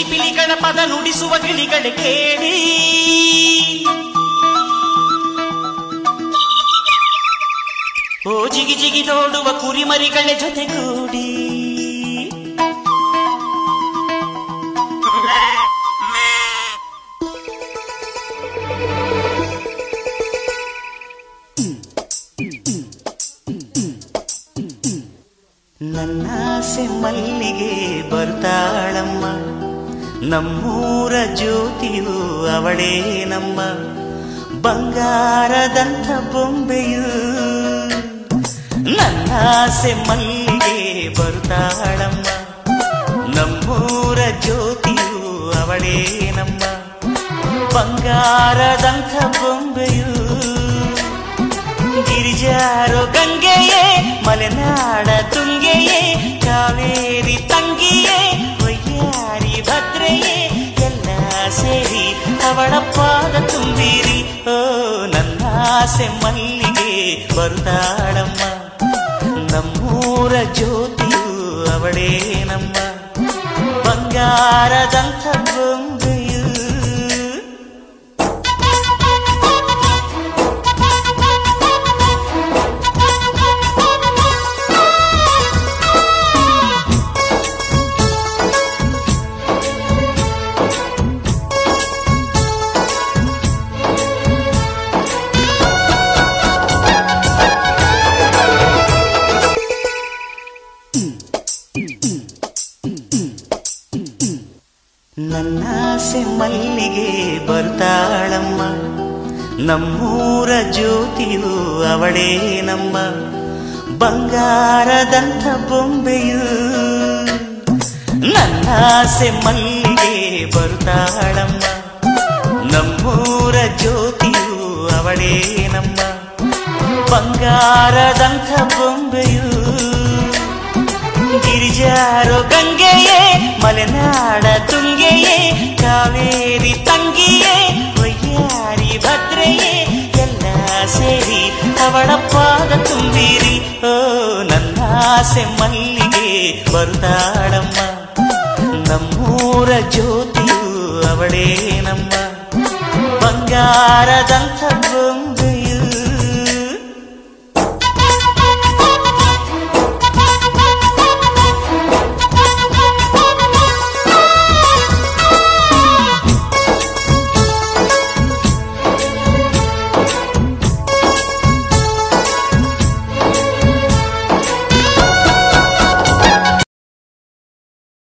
ಪಿಲಿ ಗಣಪದ ನುಡಿಸುವ ಗಿಳಿಗಳ ಕೇಳಿ ಓ ಜಿಗಿ ಜಿಗಿ ನೋಡುವ ಕುರಿಮರಿಗಳ ಜೊತೆಗೂಡಿ ನನ್ನಾಸೆ ಮಲ್ಲಿಗೆ ಬರ್ತಾಳಮ್ಮ ನಮ್ಮೂರ ಜ್ಯೋತಿಯು ಅವಳೇ ನಮ್ಮ ಬಂಗಾರದಂಥ ಬೊಂಬೆಯು ನನ್ನಾಸೆ ಮಲ್ಲಿಗೆ ಬರ್ತಾಳಮ್ಮ ನಮ್ಮೂರ ಜ್ಯೋತಿಯು ಅವಳೇ ನಮ್ಮ ಬಂಗಾರದಂಥ ಬೊಂಬೆಯು ಗಿರಿಜಾರೋ ಗಂಗೆಯೇ ಮಲೆನಾಡ ತುಂಗೆಯೇ ಕಾವೇರಿ ತಂಗಿಯೇ ವಯ್ಯಾರಿ ಭದ್ರೆಯೇ ಎಲ್ಲ ಸೇರಿ ಅವಳ ಪಾದ ತುಂಬಿರಿ ಓ ನನ್ನಾಸೆ ಮಲ್ಲಿಗೆ ಬರ್ತಾಳಮ್ಮ ನಮ್ಮೂರ ಜ್ಯೋತಿಯು ಅವಳೇ ನಮ್ಮ ಬಂಗಾರದಂಥ ಬೊಂಬೆಯು ನನ್ನಾಸೆ ಮಲ್ಲಿಗೆ ಬರ್ತಾಳಮ್ಮ ನಮ್ಮೂರ ಜ್ಯೋತಿಯು ಅವಳೇ ನಮ್ಮ ಬಂಗಾರದಂಥ ಬೊಂಬೆಯು ನನ್ನಾಸೆ ಮಲ್ಲಿಗೆ ಬರ್ತಾಳಮ್ಮ ನಮ್ಮೂರ ಜ್ಯೋತಿಯು ಅವಳೇ ನಮ್ಮ ಬಂಗಾರದಂಥ ಬೊಂಬೆಯು ಗಿರಿಜಾರೋ ಗಂಗೆಯೇ ಮಲೆನಾಡ ತುಂಗೆಯೇ ಕಾವೇರಿ ತಂಗಿಯೇ ವಯ್ಯಾರಿ ಭದ್ರೆಯೇ ಎಲ್ಲ ಸೇರಿ ಅವಳ ಪಾದ ತುಂಬಿರಿ ಓ ನನ್ನಾಸೆ ಮಲ್ಲಿಗೆ ಬರ್ತಾಳಮ್ಮ ನಮ್ಮೂರ ಜ್ಯೋತಿಯು ಅವಳೇ ನಮ್ಮ ಬಂಗಾರದಂಥ ಬೊಂಬೆಯು